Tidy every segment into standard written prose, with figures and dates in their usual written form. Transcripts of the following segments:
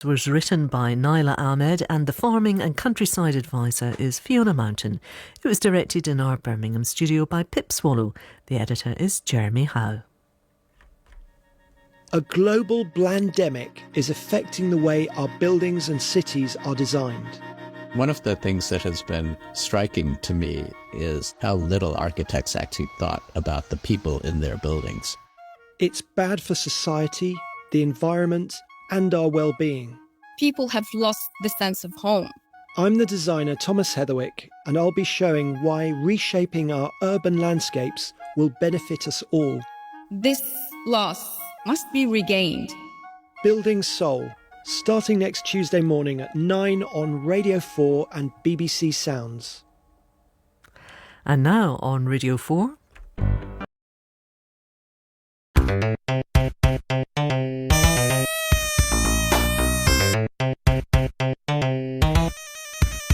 It was written by Naila Ahmed and the farming and countryside advisor is Fiona Mountain. It was directed in our Birmingham studio by Pip Swallow. The editor is Jeremy Howe. A global blandemic is affecting the way our buildings and cities are designed. One of the things that has been striking to me is how little architects actually thought about the people in their buildings. It's bad for society, the environment, and our well-being. People have lost the sense of home. I'm the designer Thomas Heatherwick, and I'll be showing why reshaping our urban landscapes will benefit us all. This loss must be regained. Building Soul, starting next Tuesday morning at 9 on Radio 4 and BBC Sounds. And now on Radio 4...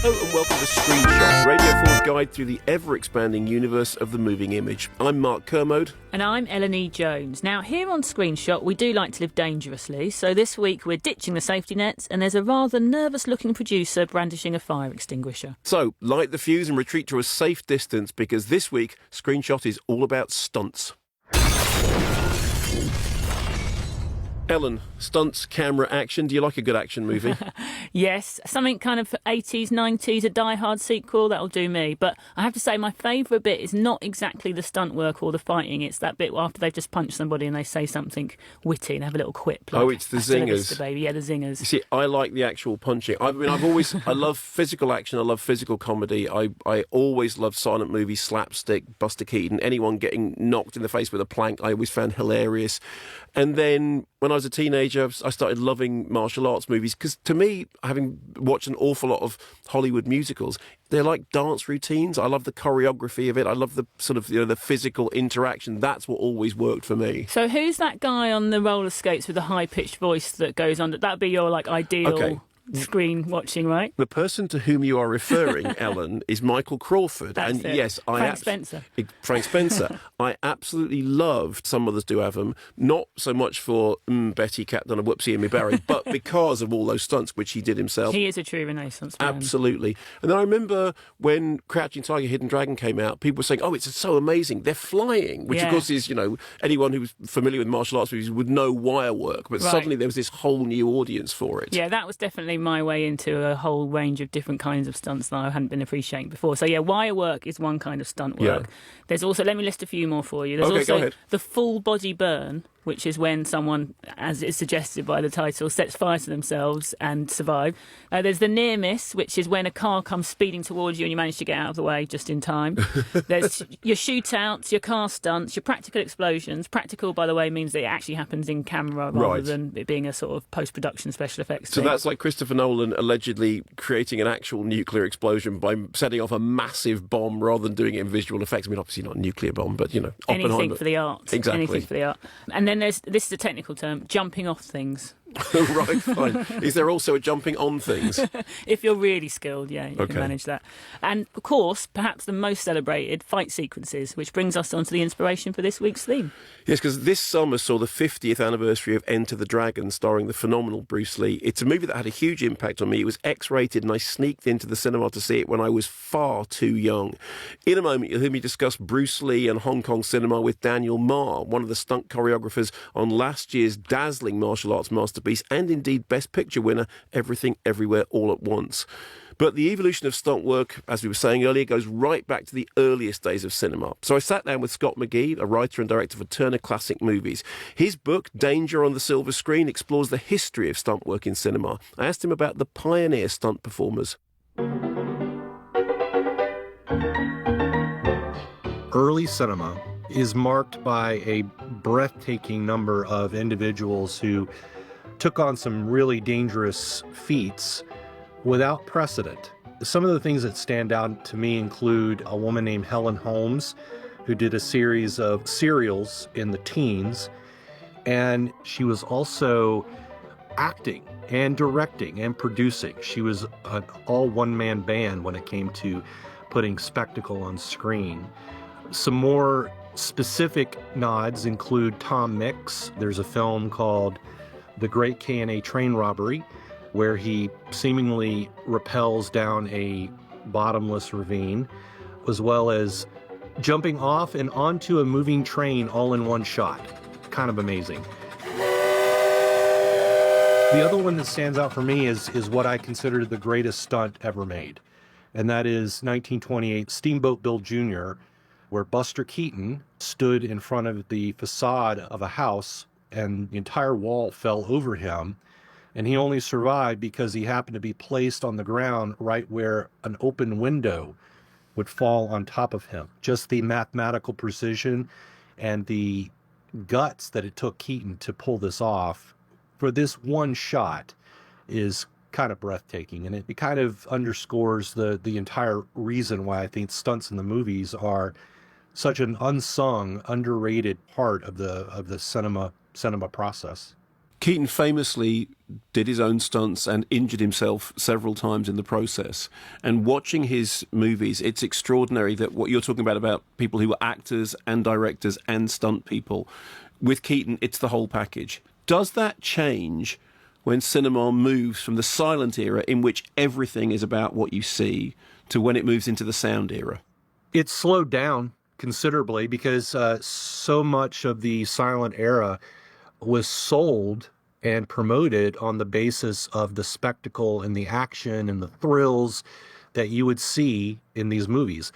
Hello and welcome to Screenshot, Radio 4's guide through the ever-expanding universe of the moving image. I'm Mark Kermode. And I'm Eleni Jones. Now, here on Screenshot, we do like to live dangerously, so this week we're ditching the safety nets, and there's a rather nervous-looking producer brandishing a fire extinguisher. So, light the fuse and retreat to a safe distance, because this week, Screenshot is all about stunts. Ellen, stunts, camera, action. Do you like a good action movie? Yes, something kind of 80s, 90s, a Die Hard sequel, that'll do me. But I have to say, my favourite bit is not exactly the stunt work or the fighting. It's that bit after they've just punched somebody and they say something witty and have a little quip. Like, oh, it's the zingers. Baby. Yeah, the zingers. You see, I like the actual punching. I love physical action. I love physical comedy. I always loved silent movies, slapstick, Buster Keaton, anyone getting knocked in the face with a plank, I always found hilarious. And then when I was a teenager, I started loving martial arts movies because, to me, having watched an awful lot of Hollywood musicals, they're like dance routines. I love the choreography of it. I love the sort of the physical interaction. That's what always worked for me. So who's that guy on the roller skates with the high-pitched voice that goes on? That'd be your ideal... Okay. Screen watching, right? The person to whom you are referring, Ellen, is Michael Crawford. That's and it. yes, Frank Spencer. Frank Spencer. I absolutely loved Some Others Do Have 'Em, not so much for Betty Cat done a whoopsie in me Barry, but because of all those stunts which he did himself. He is a true Renaissance man. Absolutely. And then I remember when Crouching Tiger, Hidden Dragon came out, people were saying, oh, it's so amazing. They're flying, which of course is, anyone who's familiar with martial arts movies would know wire work. But suddenly there was this whole new audience for it. Yeah, that was definitely my way into a whole range of different kinds of stunts that I hadn't been appreciating before. So yeah, wire work is one kind of stunt work. Yeah. There's also, let me list a few more for you. There's go also ahead. the full body burn, which is when someone, as is suggested by the title, sets fire to themselves and survive. There's the near miss, which is when a car comes speeding towards you and you manage to get out of the way just in time. There's your shootouts, your car stunts, your practical explosions. Practical, by the way, means that it actually happens in camera rather than it being a sort of post-production special effects So thing. that's like Christopher Nolan allegedly creating an actual nuclear explosion by setting off a massive bomb rather than doing it in visual effects. I mean, obviously not a nuclear bomb, but, anything Oppenheimer. for the art. Exactly. Anything for the art. And then this is a technical term, jumping off things. Right, fine. Is there also a jumping on things? If you're really skilled, you can manage that. And, of course, perhaps the most celebrated, fight sequences, which brings us on to the inspiration for this week's theme. Yes, because this summer saw the 50th anniversary of Enter the Dragon, starring the phenomenal Bruce Lee. It's a movie that had a huge impact on me. It was X-rated, and I sneaked into the cinema to see it when I was far too young. In a moment, you'll hear me discuss Bruce Lee and Hong Kong cinema with Daniel Ma, one of the stunt choreographers on last year's dazzling martial arts masterpiece, and indeed Best Picture winner, Everything Everywhere All at Once. But the evolution of stunt work, as we were saying earlier, goes right back to the earliest days of cinema. So I sat down with Scott McGee, a writer and director for Turner Classic Movies. His book, Danger on the Silver Screen, explores the history of stunt work in cinema. I asked him about the pioneer stunt performers. Early cinema is marked by a breathtaking number of individuals who took on some really dangerous feats without precedent. Some of the things that stand out to me include a woman named Helen Holmes, who did a series of serials in the teens, and she was also acting and directing and producing. She was an all one-man band when it came to putting spectacle on screen. Some more specific nods include Tom Mix. There's a film called The Great K&A Train Robbery where he seemingly rappels down a bottomless ravine, as well as jumping off and onto a moving train all in one shot. Kind of amazing. The other one that stands out for me is what I consider the greatest stunt ever made. And that is 1928 Steamboat Bill Jr., where Buster Keaton stood in front of the facade of a house and the entire wall fell over him. And he only survived because he happened to be placed on the ground right where an open window would fall on top of him. Just the mathematical precision and the guts that it took Keaton to pull this off for this one shot is kind of breathtaking. And it kind of underscores the entire reason why I think stunts in the movies are such an unsung, underrated part of the cinema process. Keaton famously did his own stunts and injured himself several times in the process. And watching his movies, it's extraordinary that what you're talking about people who were actors and directors and stunt people. With Keaton, it's the whole package. Does that change when cinema moves from the silent era, in which everything is about what you see, to when it moves into the sound era? It's slowed down considerably because so much of the silent era was sold and promoted on the basis of the spectacle and the action and the thrills that you would see in these movies.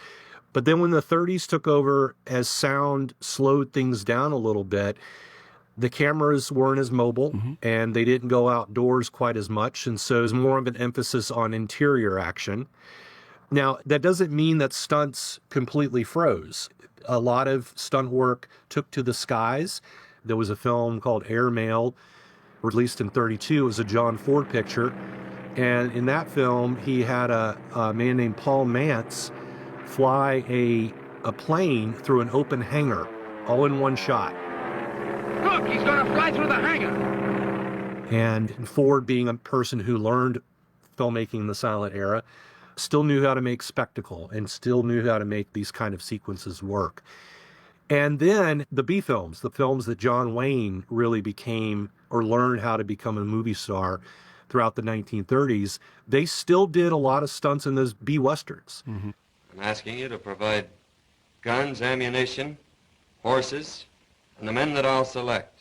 But then when the 30s took over, as sound slowed things down a little bit, the cameras weren't as mobile and they didn't go outdoors quite as much. And so there's more of an emphasis on interior action. Now, that doesn't mean that stunts completely froze. A lot of stunt work took to the skies. There was a film called Airmail, released in 1932. It was a John Ford picture. And in that film, he had a man named Paul Mantz fly a plane through an open hangar, all in one shot. Look, he's going to fly through the hangar. And Ford, being a person who learned filmmaking in the silent era, still knew how to make spectacle and still knew how to make these kind of sequences work. And then the B films, the films that John Wayne really became or learned how to become a movie star throughout the 1930s, they still did a lot of stunts in those B westerns. I'm asking you to provide guns, ammunition, horses, and the men that I'll select.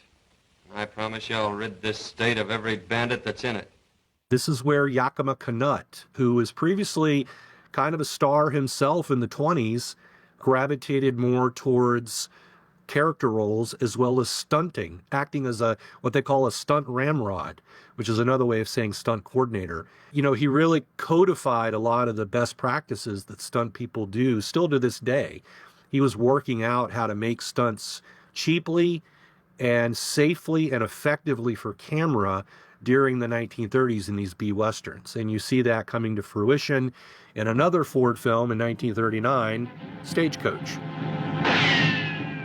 I promise you I'll rid this state of every bandit that's in it. This is where Yakima Canutt, who was previously kind of a star himself in the 20s, gravitated more towards character roles as well as stunting, acting as what they call a stunt ramrod, which is another way of saying stunt coordinator. You know, he really codified a lot of the best practices that stunt people do still to this day. He was working out how to make stunts cheaply and safely and effectively for camera during the 1930s in these B westerns. And you see that coming to fruition in another Ford film in 1939, Stagecoach.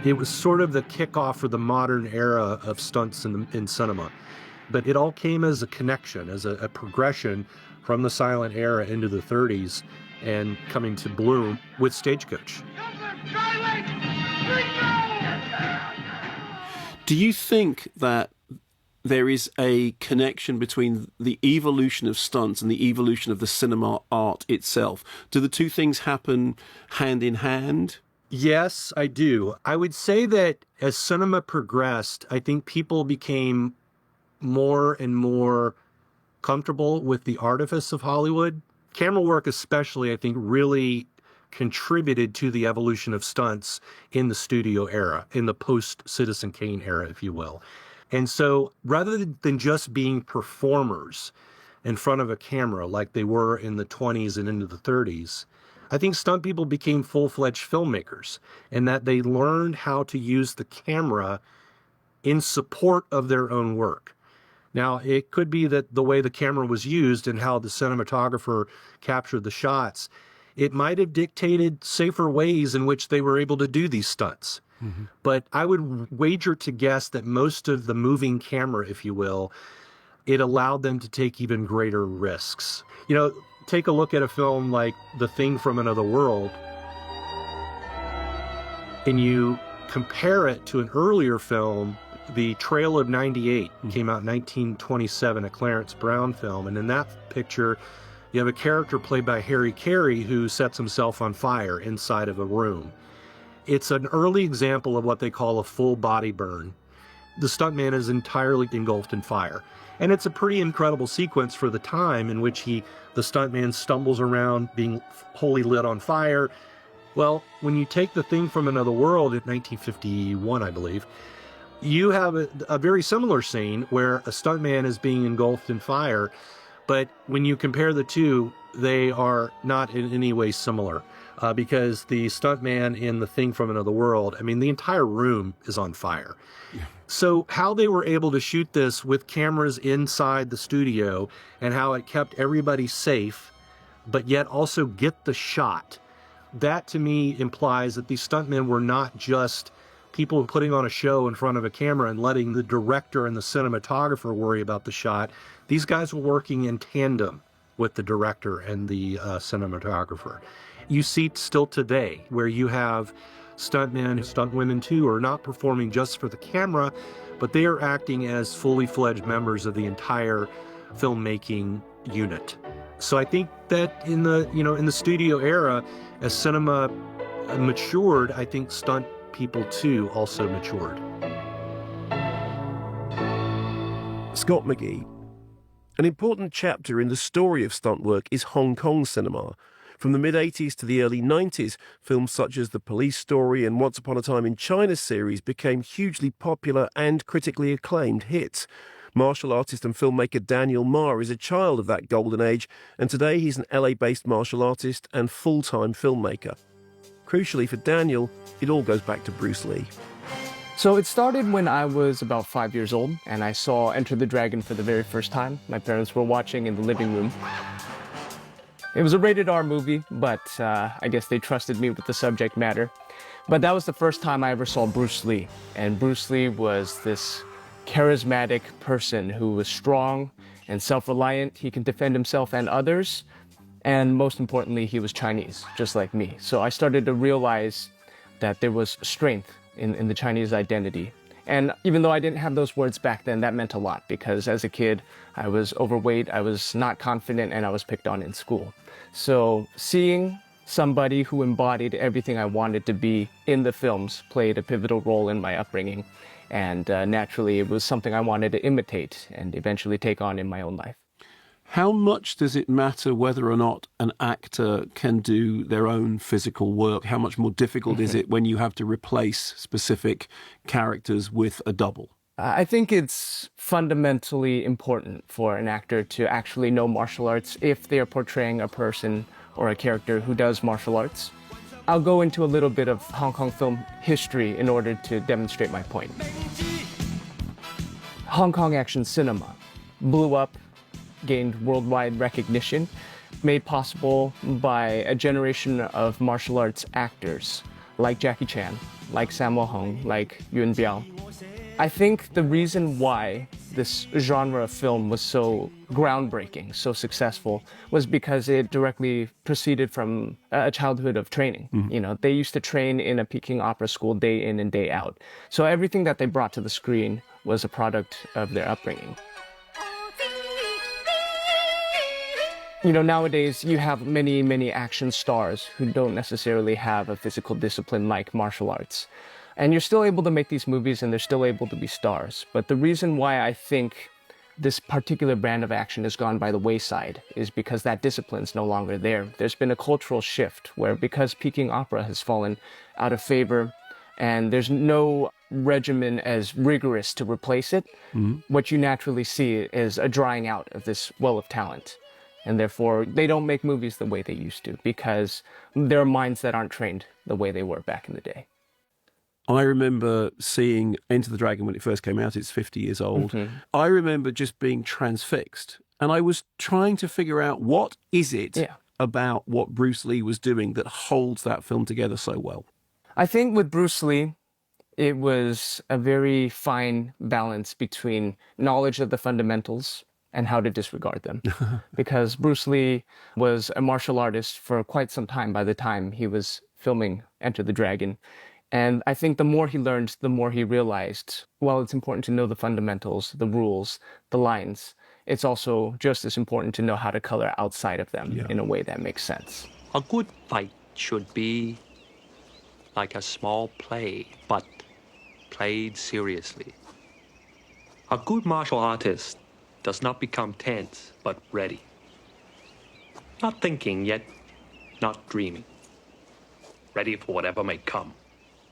It was sort of the kickoff for the modern era of stunts in cinema. But it all came as a connection, as a progression from the silent era into the 30s and coming to bloom with Stagecoach. Do you think that there is a connection between the evolution of stunts and the evolution of the cinema art itself? Do the two things happen hand in hand? Yes, I do. I would say that as cinema progressed, I think people became more and more comfortable with the artifice of Hollywood. Camera work especially, I think, really contributed to the evolution of stunts in the studio era, in the post-Citizen Kane era, if you will. And so rather than just being performers in front of a camera like they were in the 20s and into the 30s, I think stunt people became full-fledged filmmakers, and that they learned how to use the camera in support of their own work. Now, it could be that the way the camera was used and how the cinematographer captured the shots, it might have dictated safer ways in which they were able to do these stunts. But I would wager to guess that most of the moving camera, if you will, it allowed them to take even greater risks. You know, take a look at a film like The Thing from Another World, and you compare it to an earlier film The Trail of 98 came out in 1927, a Clarence Brown film, and in that picture, you have a character played by Harry Carey who sets himself on fire inside of a room. It's an early example of what they call a full body burn. The stuntman is entirely engulfed in fire. And it's a pretty incredible sequence for the time in which the stuntman stumbles around being wholly lit on fire. Well, when you take The Thing from Another World in 1951, I believe, you have a very similar scene where a stuntman is being engulfed in fire, but when you compare the two, they are not in any way similar, because the stuntman in The Thing from Another World, I mean, the entire room is on fire. Yeah. So how they were able to shoot this with cameras inside the studio and how it kept everybody safe, but yet also get the shot, that to me implies that these stuntmen were not just people putting on a show in front of a camera and letting the director and the cinematographer worry about the shot. These guys were working in tandem with the director and the cinematographer. You see still today where you have stuntmen, stuntwomen too, are not performing just for the camera, but they are acting as fully fledged members of the entire filmmaking unit. So I think that in the studio era, as cinema matured, I think stunt people too also matured. Scott McGee. An important chapter in the story of stunt work is Hong Kong cinema. From the mid-80s to the early 90s, films such as The Police Story and Once Upon a Time in China series became hugely popular and critically acclaimed hits. Martial artist and filmmaker Daniel Ma is a child of that golden age, and today he's an LA-based martial artist and full-time filmmaker. Crucially for Daniel, it all goes back to Bruce Lee. So it started when I was about 5 years old, and I saw Enter the Dragon for the very first time. My parents were watching in the living room. It was a rated R movie, but I guess they trusted me with the subject matter. But that was the first time I ever saw Bruce Lee. And Bruce Lee was this charismatic person who was strong and self-reliant. He can defend himself and others. And most importantly, he was Chinese, just like me. So I started to realize that there was strength in the Chinese identity. And even though I didn't have those words back then, that meant a lot, because as a kid, I was overweight, I was not confident, and I was picked on in school. So seeing somebody who embodied everything I wanted to be in the films played a pivotal role in my upbringing. And naturally, it was something I wanted to imitate and eventually take on in my own life. How much does it matter whether or not an actor can do their own physical work? How much more difficult is it when you have to replace specific characters with a double? I think it's fundamentally important for an actor to actually know martial arts if they are portraying a person or a character who does martial arts. I'll go into a little bit of Hong Kong film history in order to demonstrate my point. Hong Kong action cinema blew up, gained worldwide recognition, made possible by a generation of martial arts actors like Jackie Chan, like Sammo Hung, like Yuen Biao. I think the reason why this genre of film was so groundbreaking, so successful, was because it directly proceeded from a childhood of training. Mm-hmm. You know, they used to train in a Peking opera school day in and day out. So everything that they brought to the screen was a product of their upbringing. You know, nowadays you have many, many action stars who don't necessarily have a physical discipline like martial arts. And you're still able to make these movies and they're still able to be stars. But the reason why I think this particular brand of action has gone by the wayside is because that discipline's no longer there. There's been a cultural shift where, because Peking opera has fallen out of favor and there's no regimen as rigorous to replace it, what you naturally see is a drying out of this well of talent. And therefore, they don't make movies the way they used to because there are minds that aren't trained the way they were back in the day. I remember seeing Enter the Dragon when it first came out. It's 50 years old. Mm-hmm. I remember just being transfixed. And I was trying to figure out, what is it about what Bruce Lee was doing that holds that film together so well? I think with Bruce Lee, it was a very fine balance between knowledge of the fundamentals and how to disregard them. Because Bruce Lee was a martial artist for quite some time by the time he was filming Enter the Dragon. And I think the more he learned, the more he realized, while it's important to know the fundamentals, the rules, the lines, it's also just as important to know how to color outside of them in a way that makes sense. A good fight should be like a small play, but played seriously. A good martial artist does not become tense, but ready. Not thinking, yet not dreaming. Ready for whatever may come.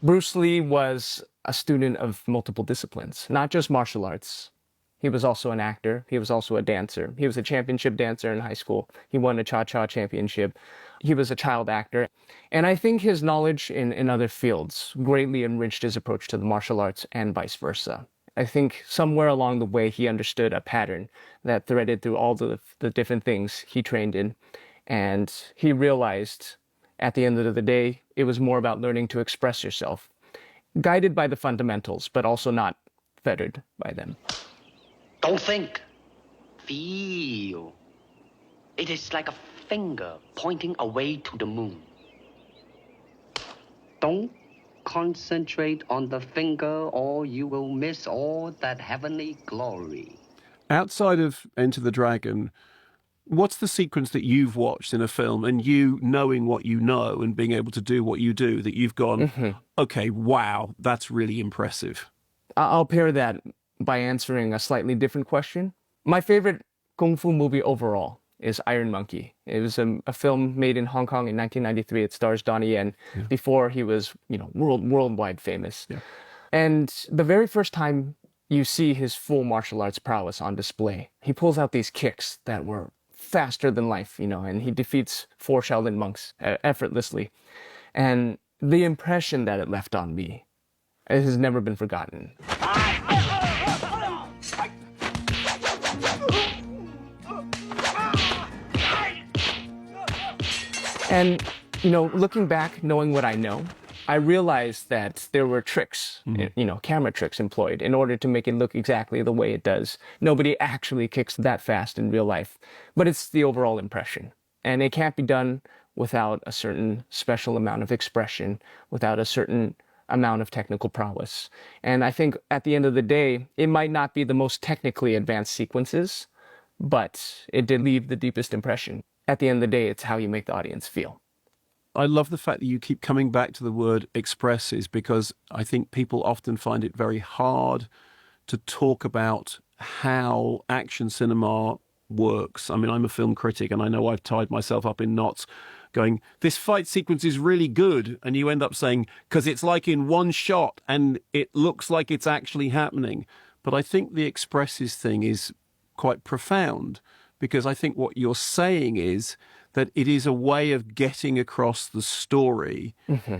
Bruce Lee was a student of multiple disciplines, not just martial arts. He was also an actor. He was also a dancer. He was a championship dancer in high school. He won a cha-cha championship. He was a child actor. And I think his knowledge in other fields greatly enriched his approach to the martial arts and vice versa. I think somewhere along the way he understood a pattern that threaded through all the different things he trained in. And he realized at the end of the day, it was more about learning to express yourself, guided by the fundamentals, but also not fettered by them. Don't think. Feel. It is like a finger pointing away to the moon. Don't concentrate on the finger or you will miss all that heavenly glory. Outside of Enter the Dragon, what's the sequence that you've watched in a film and you knowing what you know and being able to do what you do that you've gone, okay, wow, that's really impressive? I'll pair that by answering a slightly different question. My favorite kung fu movie overall is Iron Monkey. It was a film made in Hong Kong in 1993. It stars Donnie Yen before he was, worldwide famous. Yeah. And the very first time you see his full martial arts prowess on display, he pulls out these kicks that were faster than life, and he defeats 4 Shaolin monks effortlessly. And the impression that it left on me, it has never been forgotten. And, looking back, knowing what I know, I realized that there were tricks, camera tricks employed in order to make it look exactly the way it does. Nobody actually kicks that fast in real life, but it's the overall impression. And it can't be done without a certain special amount of expression, without a certain amount of technical prowess. And I think at the end of the day, it might not be the most technically advanced sequences, but it did leave the deepest impression. At the end of the day, it's how you make the audience feel. I love the fact that you keep coming back to the word expresses, because I think people often find it very hard to talk about how action cinema works. I mean, I'm a film critic and I know I've tied myself up in knots going, this fight sequence is really good. And you end up saying, because it's like in one shot and it looks like it's actually happening. But I think the expresses thing is quite profound, because I think what you're saying is that it is a way of getting across the story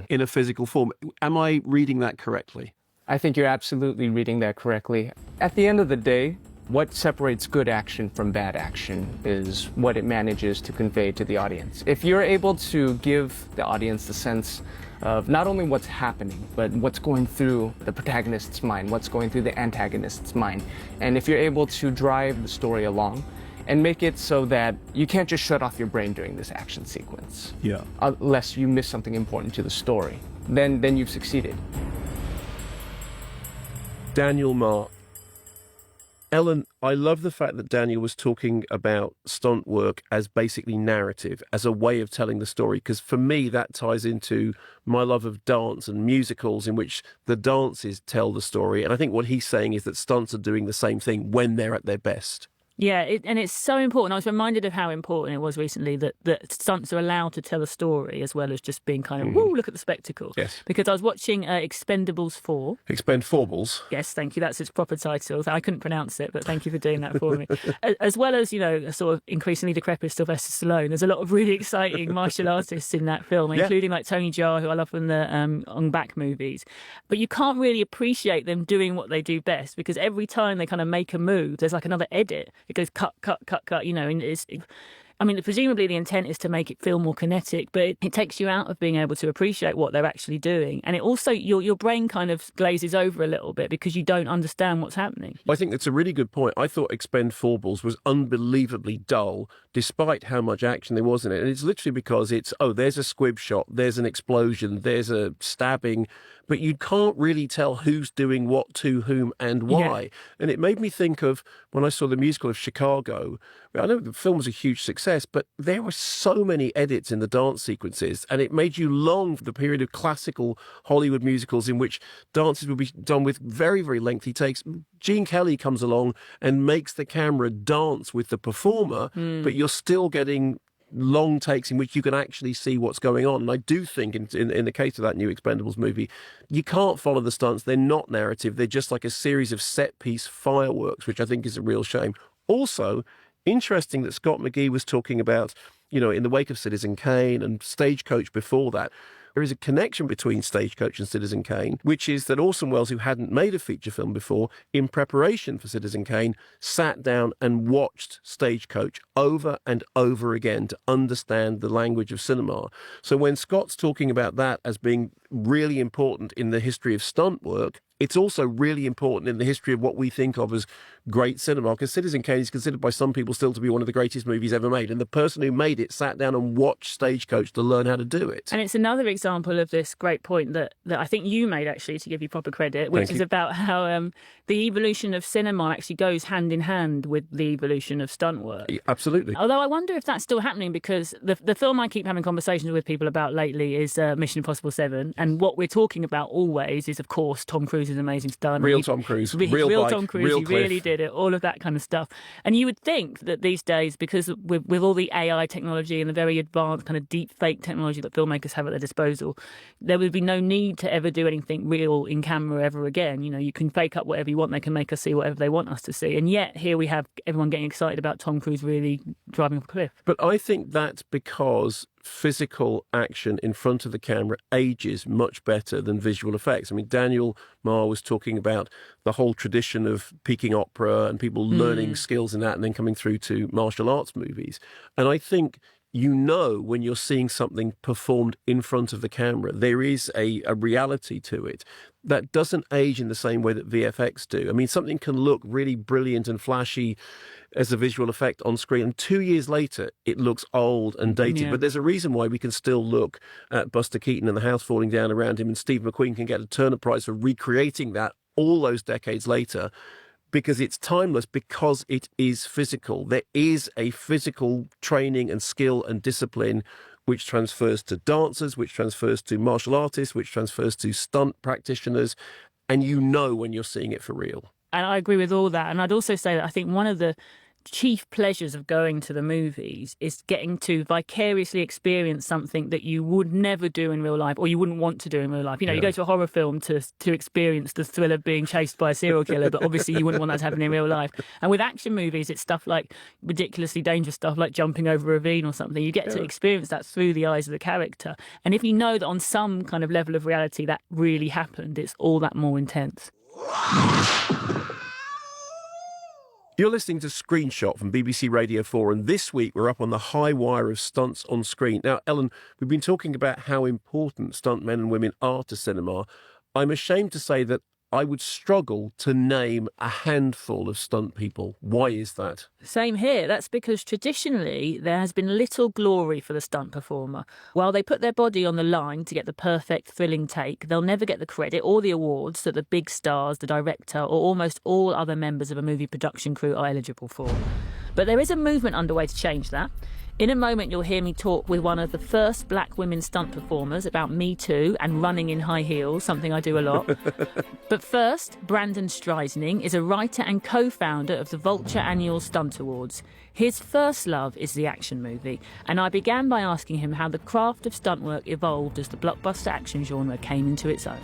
in a physical form. Am I reading that correctly? I think you're absolutely reading that correctly. At the end of the day, what separates good action from bad action is what it manages to convey to the audience. If you're able to give the audience the sense of not only what's happening, but what's going through the protagonist's mind, what's going through the antagonist's mind, and if you're able to drive the story along, and make it so that you can't just shut off your brain during this action sequence. Yeah. Unless you miss something important to the story. Then you've succeeded. Daniel Mark. Ellen, I love the fact that Daniel was talking about stunt work as basically narrative, as a way of telling the story, because for me that ties into my love of dance and musicals in which the dances tell the story. And I think what he's saying is that stunts are doing the same thing when they're at their best. Yeah, and it's so important. I was reminded of how important it was recently that stunts are allowed to tell a story as well as just being kind of, woo, look at the spectacle. Yes. Because I was watching Expendables 4. Expendables. Yes, thank you. That's its proper title. I couldn't pronounce it, but thank you for doing that for me. As well as, a sort of increasingly decrepit Sylvester Stallone. There's a lot of really exciting martial artists in that film, including like Tony Jaa, who I love from the Ong Bak movies. But you can't really appreciate them doing what they do best, because every time they kind of make a move, there's like another edit. It goes cut, and presumably the intent is to make it feel more kinetic, but it takes you out of being able to appreciate what they're actually doing. And it also, your brain kind of glazes over a little bit because you don't understand what's happening. I think that's a really good point. I thought Expendables was unbelievably dull, despite how much action there was in it. And it's literally because there's a squib shot, there's an explosion, there's a stabbing, but you can't really tell who's doing what to whom and why. Yeah. And it made me think of when I saw the musical of Chicago. I know the film was a huge success, but there were so many edits in the dance sequences, and it made you long for the period of classical Hollywood musicals in which dances would be done with very, very lengthy takes. Gene Kelly comes along and makes the camera dance with the performer, but you're still getting long takes in which you can actually see what's going on. And I do think in the case of that new Expendables movie, you can't follow the stunts. They're not narrative. They're just like a series of set-piece fireworks, which I think is a real shame. Also, interesting that Scott McGee was talking about, in the wake of Citizen Kane and Stagecoach before that, there is a connection between Stagecoach and Citizen Kane, which is that Orson Welles, who hadn't made a feature film before, in preparation for Citizen Kane, sat down and watched Stagecoach over and over again to understand the language of cinema. So when Scott's talking about that as being really important in the history of stunt work, it's also really important in the history of what we think of as great cinema, because Citizen Kane is considered by some people still to be one of the greatest movies ever made. And the person who made it sat down and watched Stagecoach to learn how to do it. And it's another example of this great point that I think you made, actually, to give you proper credit, which is about how the evolution of cinema actually goes hand in hand with the evolution of stunt work. Absolutely. Although I wonder if that's still happening, because the film I keep having conversations with people about lately is Mission Impossible 7. And what we're talking about always is, of course, Tom Cruise's amazing stunt. Real Tom Cruise. Real bike, Tom Cruise. real He cliff. really did it. All of that kind of stuff. And you would think that these days, because with all the AI technology and the very advanced kind of deep fake technology that filmmakers have at their disposal, there would be no need to ever do anything real in camera ever again. You can fake up whatever you want. They can make us see whatever they want us to see. And yet here we have everyone getting excited about Tom Cruise really driving off a cliff. But I think that's because physical action in front of the camera ages much better than visual effects. I mean, Daniel Marr was talking about the whole tradition of Peking opera and people learning skills in that and then coming through to martial arts movies. And I think when you're seeing something performed in front of the camera, there is a reality to it that doesn't age in the same way that VFX do. I mean, something can look really brilliant and flashy as a visual effect on screen, and 2 years later, it looks old and dated. Yeah. But there's a reason why we can still look at Buster Keaton and the house falling down around him, and Steve McQueen can get a Turner Prize for recreating that all those decades later, because it's timeless, because it is physical. There is a physical training and skill and discipline which transfers to dancers, which transfers to martial artists, which transfers to stunt practitioners, and when you're seeing it for real. And I agree with all that. And I'd also say that I think one of the chief pleasures of going to the movies is getting to vicariously experience something that you would never do in real life, or you wouldn't want to do in real life. You go to a horror film to experience the thrill of being chased by a serial killer, but obviously you wouldn't want that to happen in real life. And with action movies, it's stuff like ridiculously dangerous stuff like jumping over a ravine or something. You get to experience that through the eyes of the character. And if you know that on some kind of level of reality that really happened, it's all that more intense. You're listening to Screenshot from BBC Radio 4, and this week we're up on the high wire of stunts on screen. Now, Ellen, we've been talking about how important stuntmen and women are to cinema. I'm ashamed to say that I would struggle to name a handful of stunt people. Why is that? Same here. That's because traditionally there has been little glory for the stunt performer. While they put their body on the line to get the perfect, thrilling take, they'll never get the credit or the awards that the big stars, the director, or almost all other members of a movie production crew are eligible for. But there is a movement underway to change that. In a moment, you'll hear me talk with one of the first black women stunt performers about Me Too and running in high heels, something I do a lot. But first, Brandon Streisning is a writer and co-founder of the Vulture Annual Stunt Awards. His first love is the action movie, and I began by asking him how the craft of stunt work evolved as the blockbuster action genre came into its own.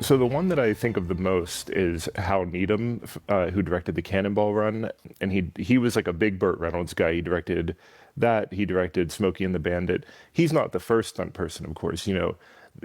So the one that I think of the most is Hal Needham, who directed the Cannonball Run, and he was like a big Burt Reynolds guy. He directed that. He directed Smokey and the Bandit. He's not the first stunt person, of course.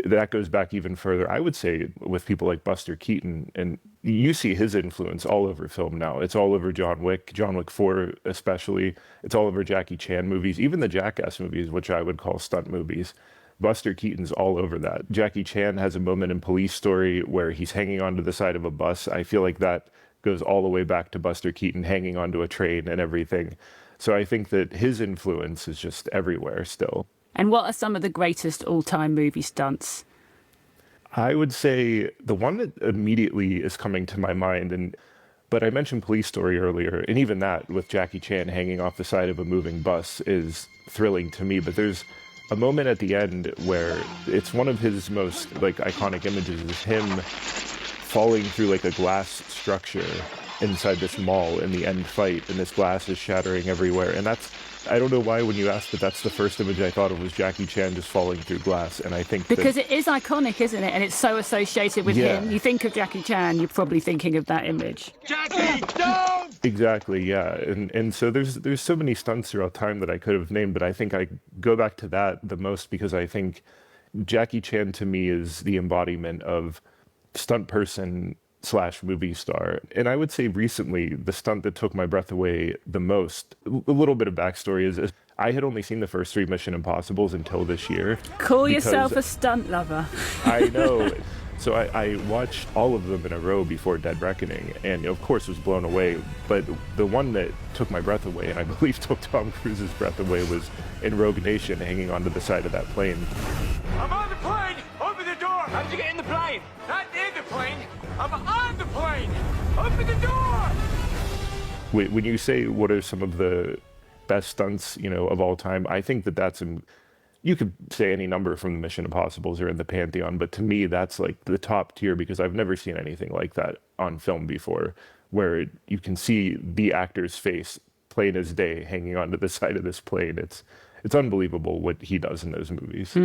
That goes back even further. I would say with people like Buster Keaton, and you see his influence all over film now. It's all over John Wick 4 especially. It's all over Jackie Chan movies, even the Jackass movies, which I would call stunt movies. Buster Keaton's all over that. Jackie Chan has a moment in Police Story where he's hanging onto the side of a bus. I feel like that goes all the way back to Buster Keaton hanging onto a train and everything. So I think that his influence is just everywhere still. And what are some of the greatest all-time movie stunts? I would say the one that immediately is coming to my mind, but I mentioned Police Story earlier, and even that with Jackie Chan hanging off the side of a moving bus is thrilling to me. But there's a moment at the end where it's one of his most iconic images is him falling through a glass structure inside this mall in the end fight, and this glass is shattering everywhere. And I don't know why when you asked, but that's the first image I thought of was Jackie Chan just falling through glass. And I think because it is iconic, isn't it? And it's so associated with him. You think of Jackie Chan, you're probably thinking of that image. Jackie, don't! Exactly, yeah. And so there's so many stunts throughout time that I could have named, but I think I go back to that the most because I think Jackie Chan to me is the embodiment of stunt person / movie star. And I would say recently, the stunt that took my breath away the most, a little bit of backstory is I had only seen the first 3 Mission Impossibles until this year. Call yourself a stunt lover. I know. So I watched all of them in a row before Dead Reckoning, and of course was blown away. But the one that took my breath away, and I believe took Tom Cruise's breath away, was in Rogue Nation, hanging onto the side of that plane. I'm on the plane! Open the door! How did you get in the plane? Not in the plane! I'm on the plane! Open the door! When you say what are some of the best stunts, of all time, I think that's you could say any number from the Mission Impossibles are in the Pantheon, but to me, that's the top tier because I've never seen anything like that on film before, where you can see the actor's face plain as day hanging onto the side of this plane. It's unbelievable what he does in those movies.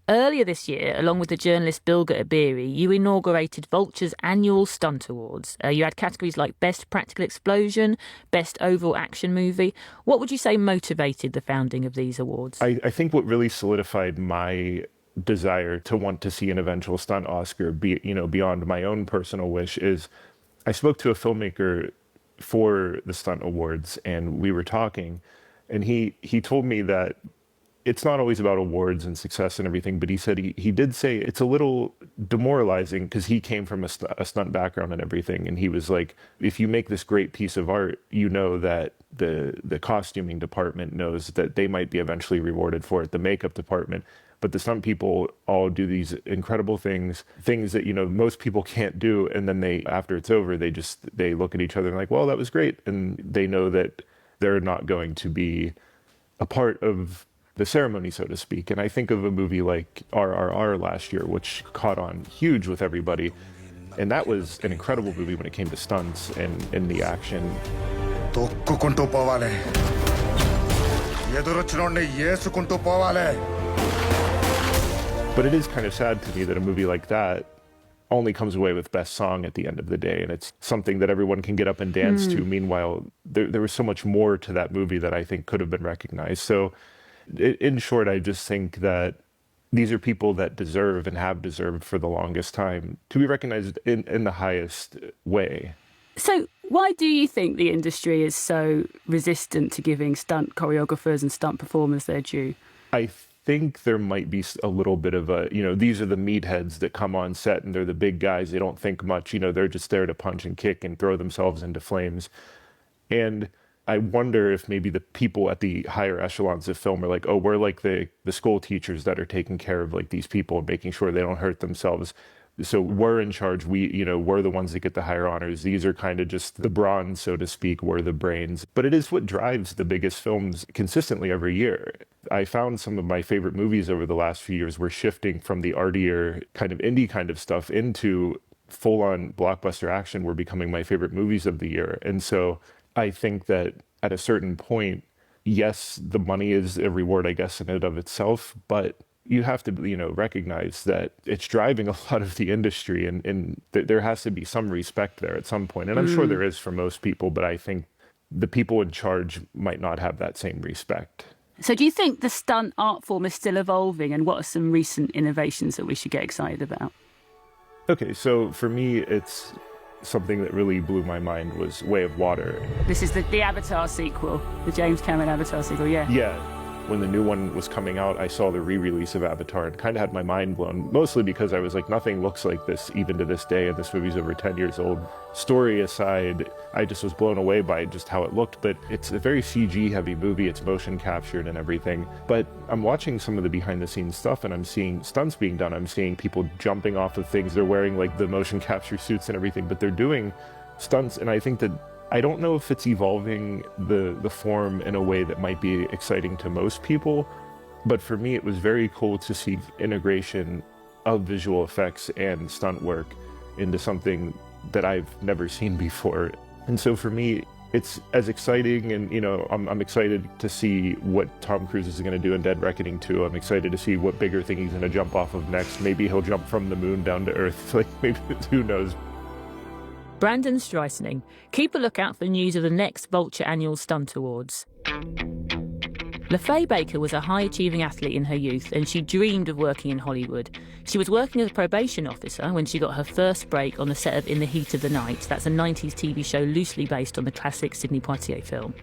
Earlier this year, along with the journalist Bilger Abiri, you inaugurated Vulture's annual Stunt Awards. You had categories like Best Practical Explosion, Best Overall Action Movie. What would you say motivated the founding of these awards? I think what really solidified my desire to want to see an eventual stunt Oscar beyond my own personal wish is I spoke to a filmmaker for the Stunt Awards, and we were talking, and he told me that it's not always about awards and success and everything, but he said he did say it's a little demoralizing because he came from a stunt background and everything. And he was like, if you make this great piece of art, that the costuming department knows that they might be eventually rewarded for it, the makeup department. But the stunt people all do these incredible things that, most people can't do. And then after it's over, they look at each other and like, well, that was great. And they know that they're not going to be a part of the ceremony, so to speak. And I think of a movie like RRR last year, which caught on huge with everybody. And that was an incredible movie when it came to stunts and the action. But it is kind of sad to me that a movie like that only comes away with best song at the end of the day, and it's something that everyone can get up and dance to. Meanwhile, there was so much more to that movie that I think could have been recognized. So in short, I just think that these are people that deserve and have deserved for the longest time to be recognized in the highest way. So why do you think the industry is so resistant to giving stunt choreographers and stunt performers their due? I think there might be a little bit of these are the meatheads that come on set and they're the big guys. They don't think much. They're just there to punch and kick and throw themselves into flames. And I wonder if maybe the people at the higher echelons of film are like, oh, we're like the school teachers that are taking care of these people and making sure they don't hurt themselves. So we're in charge. We're the ones that get the higher honors. These are kind of just the bronze, so to speak. We're the brains. But it is what drives the biggest films consistently every year. I found some of my favorite movies over the last few years were shifting from the artier kind of indie kind of stuff into full-on blockbuster action were becoming my favorite movies of the year. And so I think that at a certain point, yes, the money is a reward, I guess, in and of itself, but you have to, recognize that it's driving a lot of the industry, and there has to be some respect there at some point. And I'm sure there is for most people, but I think the people in charge might not have that same respect. So do you think the stunt art form is still evolving, and what are some recent innovations that we should get excited about? Okay, so for me, it's something that really blew my mind was Way of Water. This is the Avatar sequel, the James Cameron Avatar sequel, yeah. Yeah. when the new one was coming out, I saw the re-release of Avatar and kind of had my mind blown, mostly because I was like, nothing looks like this even to this day, and this movie's over 10 years old. Story aside, I just was blown away by just how it looked, but it's a very CG-heavy movie. It's motion captured and everything. But I'm watching some of the behind-the-scenes stuff, and I'm seeing stunts being done. I'm seeing people jumping off of things. They're wearing like the motion capture suits and everything, but they're doing stunts, and I think that I don't know if it's evolving the form in a way that might be exciting to most people, but for me it was very cool to see integration of visual effects and stunt work into something that I've never seen before. And so for me, it's as exciting, and I'm excited to see what Tom Cruise is going to do in Dead Reckoning 2. I'm excited to see what bigger thing he's going to jump off of next. Maybe he'll jump from the moon down to Earth. Like, maybe, who knows? Brandon Streisning. Keep a lookout for news of the next Vulture Annual Stunt Awards. LaFay Baker was a high-achieving athlete in her youth, and she dreamed of working in Hollywood. She was working as a probation officer when she got her first break on the set of In the Heat of the Night. That's a 90s TV show loosely based on the classic Sidney Poitier film.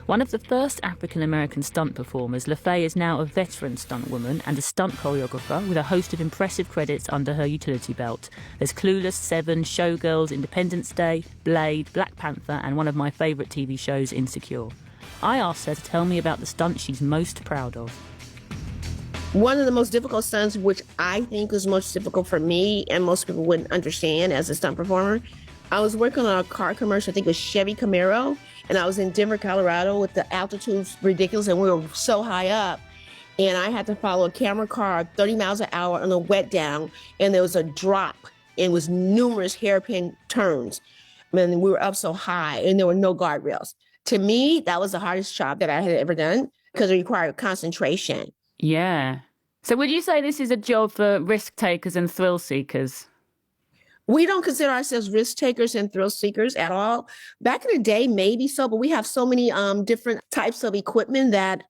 One of the first African-American stunt performers, LaFay is now a veteran stunt woman and a stunt choreographer with a host of impressive credits under her utility belt. There's Clueless, Seven, Showgirls, Independence Day, Blade, Black Panther, and one of my favourite TV shows, Insecure. I asked her to tell me about the stunt she's most proud of. One of the most difficult stunts, which I think was most difficult for me and most people wouldn't understand as a stunt performer, I was working on a car commercial, I think it was Chevy Camaro, and I was in Denver, Colorado, with the altitude ridiculous, and we were so high up. And I had to follow a camera car 30 miles an hour on a wet down, and there was a drop. And it was numerous hairpin turns. And we were up so high, and there were no guardrails. To me, that was the hardest job that I had ever done because it required concentration. Yeah. So would you say this is a job for risk takers and thrill seekers? We don't consider ourselves risk takers and thrill seekers at all. Back in the day, maybe so, but we have so many different types of equipment that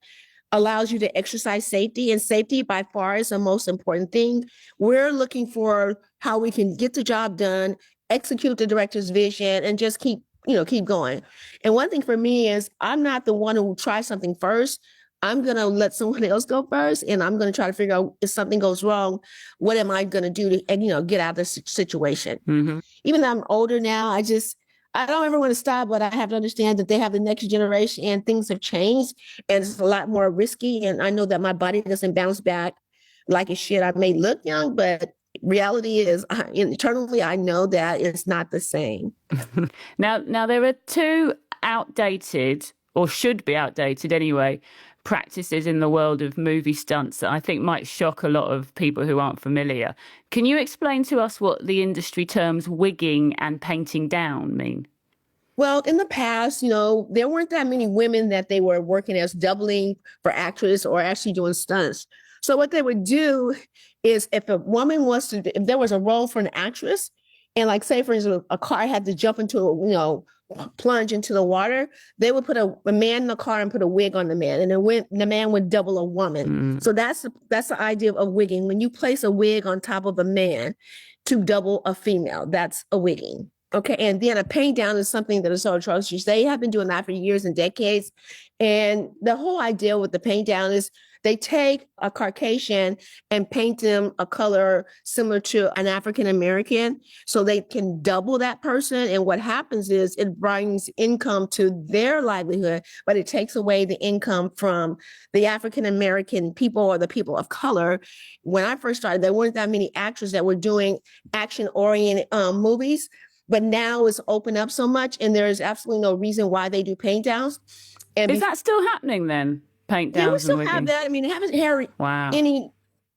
allows you to exercise safety, and safety by far is the most important thing. We're looking for how we can get the job done, execute the director's vision, and just keep going. And one thing for me is I'm not the one who will try something first. I'm going to let someone else go first, and I'm going to try to figure out if something goes wrong, what am I going to do to, get out of this situation? Mm-hmm. Even though I'm older now, I don't ever want to stop, but I have to understand that they have the next generation and things have changed and it's a lot more risky. And I know that my body doesn't bounce back like it should. I may look young, but reality is internally, I know that it's not the same. Now there are two outdated, or should be outdated anyway, practices in the world of movie stunts that I think might shock a lot of people who aren't familiar. Can you explain to us what the industry terms wigging and painting down mean? Well, in the past, there weren't that many women that they were working as doubling for actors or actually doing stunts. So what they would do is if a woman if there was a role for an actress, and like say, for instance, a car had to jump into plunge into the water, they would put a man in the car and put a wig on the man, and the man would double a woman. Mm. So that's the idea of wigging. When you place a wig on top of a man to double a female, that's a wigging. Okay, and then a paint down is something that is so atrocious. They have been doing that for years and decades. And the whole idea with the paint down is they take a Caucasian and paint them a color similar to an African American so they can double that person. And what happens is it brings income to their livelihood, but it takes away the income from the African American people or the people of color. When I first started, there weren't that many actors that were doing action-oriented movies, but now it's opened up so much, and there is absolutely no reason why they do paint downs. And is that still happening then? Paint downs. Yeah, we still have that. I mean, I haven't heard any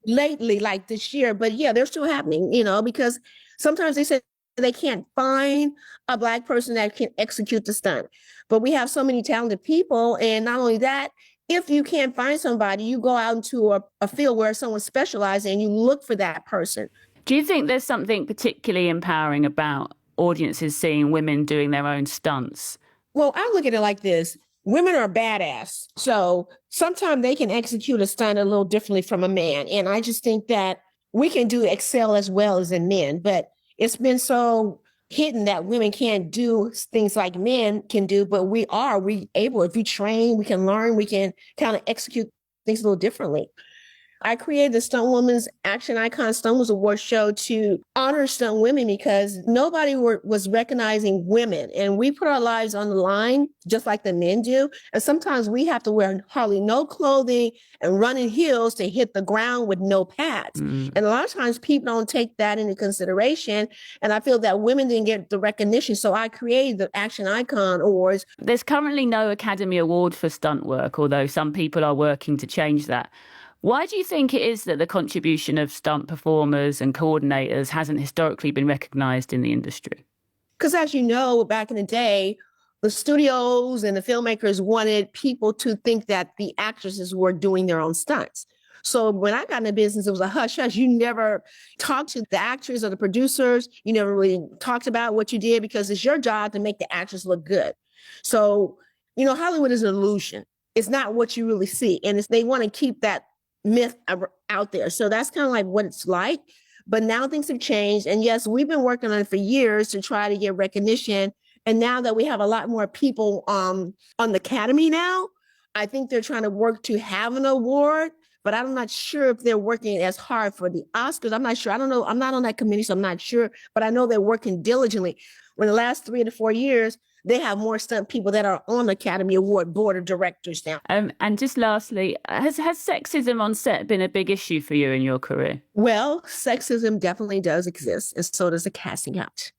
lately like this year, but yeah, they're still happening, because sometimes they say they can't find a Black person that can execute the stunt. But we have so many talented people. And not only that, if you can't find somebody, you go out into a field where someone specializes and you look for that person. Do you think there's something particularly empowering about audiences seeing women doing their own stunts? Well, I look at it like this. Women are badass. So sometimes they can execute a stunt a little differently from a man. And I just think that we can excel as well as in men. But it's been so hidden that women can't do things like men can do. But we able. If you train, we can learn, we can kind of execute things a little differently. I created the Stunt Woman's Action Icon Stunt Women's Award show to honor stunt women because nobody was recognizing women. And we put our lives on the line just like the men do. And sometimes we have to wear hardly no clothing and run in heels to hit the ground with no pads. And a lot of times people don't take that into consideration. And I feel that women didn't get the recognition. So I created the Action Icon Awards. There's currently no Academy Award for stunt work, although some people are working to change that. Why do you think it is that the contribution of stunt performers and coordinators hasn't historically been recognised in the industry? Because as you know, back in the day, the studios and the filmmakers wanted people to think that the actresses were doing their own stunts. So when I got in the business, it was a hush-hush. You never talked to the actors or the producers. You never really talked about what you did because it's your job to make the actors look good. So, you know, Hollywood is an illusion. It's not what you really see. And they want to keep that myth out there. So that's kind of like what it's like. But now things have changed. And yes, we've been working on it for years to try to get recognition. And now that we have a lot more people on the Academy now, I think they're trying to work to have an award. But I'm not sure if they're working as hard for the Oscars. I'm not sure. I don't know. I'm not on that committee, so I'm not sure. But I know they're working diligently. In the last 3 to 4 years, they have more stunt people that are on the Academy Award board of directors now. And just lastly, has sexism on set been a big issue for you in your career? Well, sexism definitely does exist, and so does the casting couch.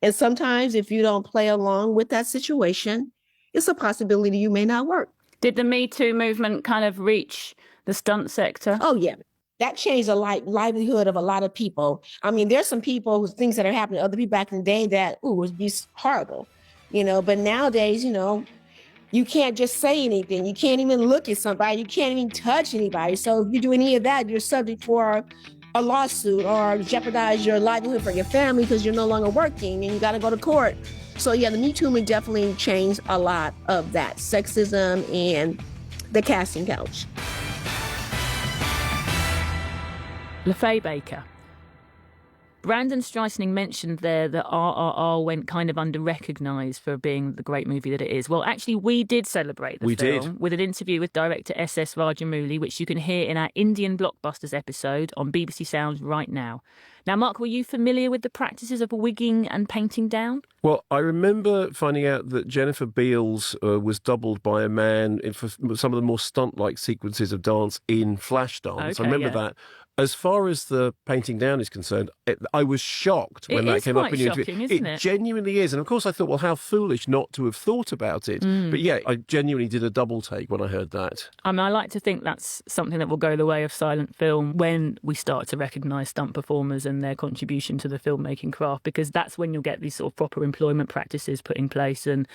And sometimes if you don't play along with that situation, it's a possibility you may not work. Did the Me Too movement kind of reach the stunt sector? Oh, yeah. That changed the livelihood of a lot of people. I mean, there's some people, things that are happening to other people back in the day that, would be horrible. You know, but nowadays, you know, you can't just say anything. You can't even look at somebody. You can't even touch anybody. So if you do any of that, you're subject for a lawsuit or jeopardize your livelihood for your family because you're no longer working and you got to go to court. So yeah, the Me Too movement definitely changed a lot of that sexism and the casting couch. LaFay Baker. Brandon Streisand mentioned there that RRR went kind of under-recognised for being the great movie that it is. Well, actually, we did celebrate the film with an interview with director S.S. Rajamouli, which you can hear in our Indian Blockbusters episode on BBC Sounds right now. Now, Mark, were you familiar with the practices of wigging and painting down? Well, I remember finding out that Jennifer Beals was doubled by a man for some of the more stunt-like sequences of dance in Flashdance. Okay, I remember that. As far as the painting down is concerned, I was shocked when that came up in the interview. Shocking, isn't it? It genuinely is. And of course I thought, well, how foolish not to have thought about it. But yeah, I genuinely did a double take when I heard that. I mean, I like to think that's something that will go the way of silent film when we start to recognise stunt performers and their contribution to the filmmaking craft, because that's when you'll get these sort of proper employment practices put in place and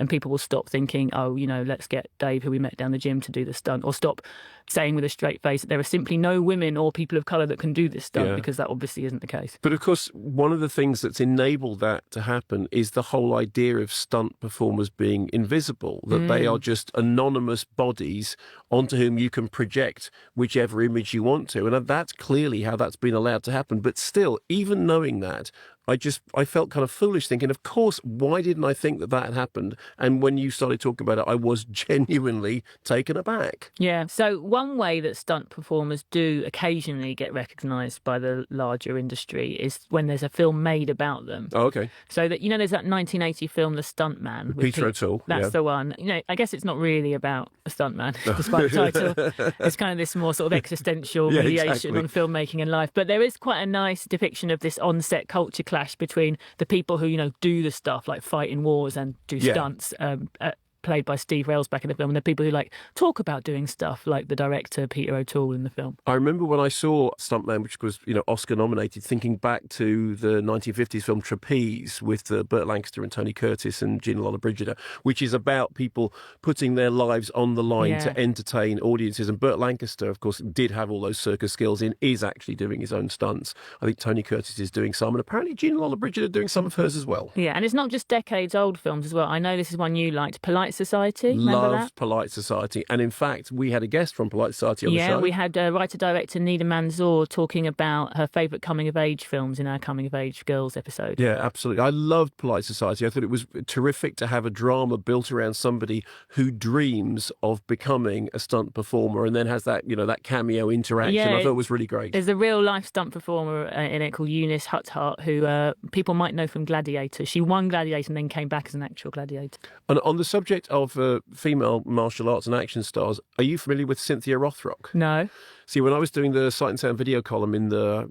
people will stop thinking, oh, you know, let's get Dave, who we met down the gym, to do the stunt, or stop saying with a straight face that there are simply no women or people of colour that can do this stunt, because that obviously isn't the case. But of course, one of the things that's enabled that to happen is the whole idea of stunt performers being invisible, that they are just anonymous bodies onto whom you can project whichever image you want to. And that's clearly how that's been allowed to happen. But still, even knowing that, I felt kind of foolish thinking, of course, why didn't I think that had happened? And when you started talking about it, I was genuinely taken aback. Yeah. So one way that stunt performers do occasionally get recognised by the larger industry is when there's a film made about them. Oh, okay. So that, you know, there's that 1980 film, The Stuntman. With Peter O'Toole. That's the one. You know, I guess it's not really about a stuntman, despite the title. It's kind of this more sort of existential mediation on filmmaking and life. But there is quite a nice depiction of this on-set culture clash between the people who, you know, do the stuff like fight in wars and do stunts, played by Steve Rails back in the film, and the people who like talk about doing stuff like the director Peter O'Toole in the film. I remember when I saw Stuntman, which was, you know, Oscar nominated, thinking back to the 1950s film Trapeze with Burt Lancaster and Tony Curtis and Gina Lollobrigida, which is about people putting their lives on the line to entertain audiences. And Burt Lancaster, of course, did have all those circus skills is actually doing his own stunts. I think Tony Curtis is doing some, and apparently Gina Lollobrigida doing some of hers as well. Yeah, and it's not just decades old films as well. I know this is one you liked, Polite Polite Society. Remember Loved that? Polite Society. And in fact, we had a guest from Polite Society on the show. Yeah, we had writer-director Nida Manzoor talking about her favourite coming-of-age films in our Coming-of-Age Girls episode. Yeah, absolutely. I loved Polite Society. I thought it was terrific to have a drama built around somebody who dreams of becoming a stunt performer and then has that, that cameo interaction. Yeah, I thought it was really great. There's a real-life stunt performer in it called Eunice Huthart, who people might know from Gladiator. She won Gladiator and then came back as an actual gladiator. And on the subject of female martial arts and action stars, are you familiar with Cynthia Rothrock? No. See, when I was doing the Sight and Sound video column in the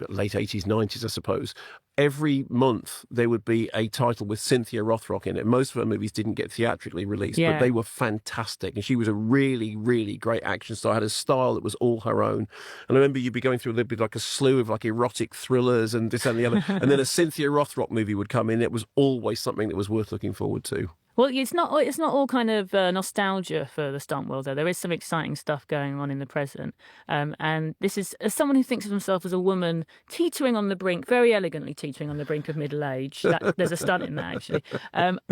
late 80s, 90s, I suppose, every month there would be a title with Cynthia Rothrock in it. Most of her movies didn't get theatrically released, but they were fantastic. And she was a really, really great action star, had a style that was all her own. And I remember you'd be going through a little bit like a slew of like erotic thrillers and this and the other. And then a Cynthia Rothrock movie would come in. It was always something that was worth looking forward to. Well, it's not all kind of nostalgia for the stunt world, though. There is some exciting stuff going on in the present. And this is, as someone who thinks of himself as a woman teetering on the brink, very elegantly teetering on the brink of middle age. There's a stunt in that, actually.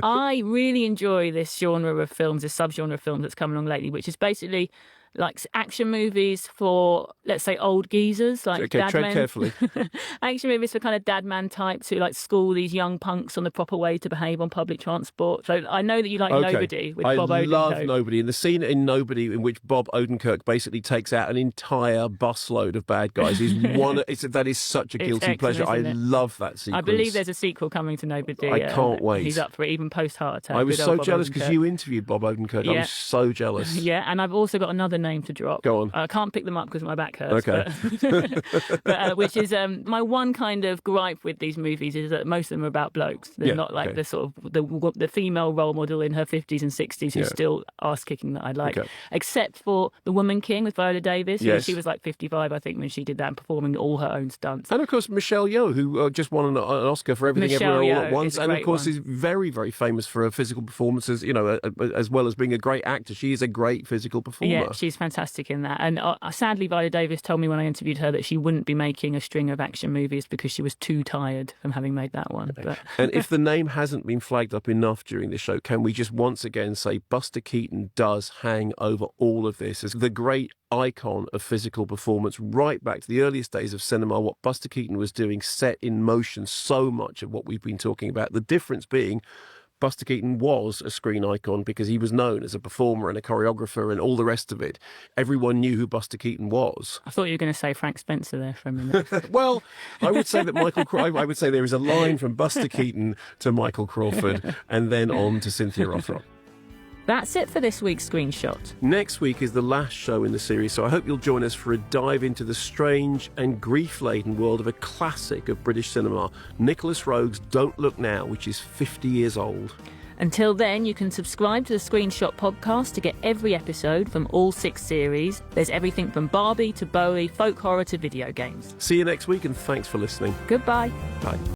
I really enjoy this genre of films, this subgenre of films that's come along lately, which is basically like action movies for, let's say, old geezers, like okay, tread carefully. Action movies for kind of dad man types who like school these young punks on the proper way to behave on public transport. So I know that you like Nobody with Bob Odenkirk. I love Nobody. And the scene in Nobody in which Bob Odenkirk basically takes out an entire busload of bad guys is that is such a guilty pleasure. I love that sequence. I believe there's a sequel coming to Nobody. I can't wait. He's up for it, even post-heart attack. I was so jealous because you interviewed Bob Odenkirk. I was so jealous. Yeah, and I've also got another name to drop. Go on. I can't pick them up because my back hurts. Okay. But which is my one kind of gripe with these movies is that most of them are about blokes. They're not like the sort of the female role model in her 50s and 60s who's still ass-kicking that I like. Okay. Except for The Woman King with Viola Davis. Yes. She was like 55, I think, when she did that and performing all her own stunts. And of course, Michelle Yeoh, who just won an Oscar for Everything Everywhere All at Once. And of course is very, very famous for her physical performances, as well as being a great actor. She is a great physical performer. Yeah, she's fantastic in that. And sadly, Viola Davis told me when I interviewed her that she wouldn't be making a string of action movies because she was too tired from having made that one. But... And if the name hasn't been flagged up enough during this show, can we just once again say Buster Keaton does hang over all of this as the great icon of physical performance right back to the earliest days of cinema. What Buster Keaton was doing set in motion so much of what we've been talking about. The difference being Buster Keaton was a screen icon because he was known as a performer and a choreographer and all the rest of it. Everyone knew who Buster Keaton was. I thought you were going to say Frank Spencer there for a minute. Well, I would say that I would say there is a line from Buster Keaton to Michael Crawford and then on to Cynthia Rothrock. That's it for this week's Screenshot. Next week is the last show in the series, so I hope you'll join us for a dive into the strange and grief-laden world of a classic of British cinema, Nicholas Roeg's Don't Look Now, which is 50 years old. Until then, you can subscribe to the Screenshot podcast to get every episode from all 6 series. There's everything from Barbie to Bowie, folk horror to video games. See you next week, and thanks for listening. Goodbye. Bye.